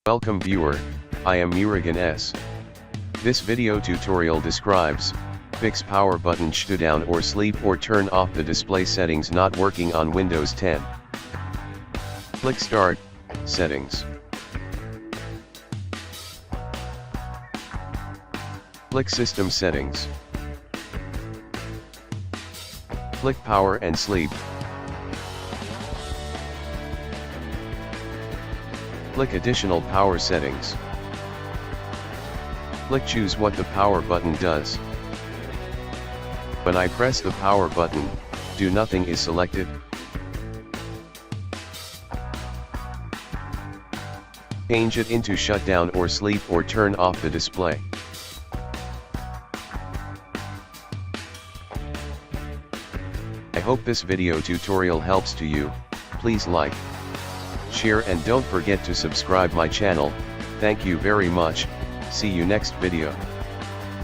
Welcome viewer, I am Murugan S. This video tutorial describes, fix power button shutdown or sleep or turn off the display settings not working on Windows 10. Click Start, Settings. Click System Settings. Click Power and Sleep. Click Additional Power Settings. Click Choose what the power button does. When I press the power button, do nothing is selected. Change it into shutdown or sleep or turn off the display. I hope this video tutorial helps to you. Please like, share and don't forget to subscribe my channel. Thank you very much. See you next video.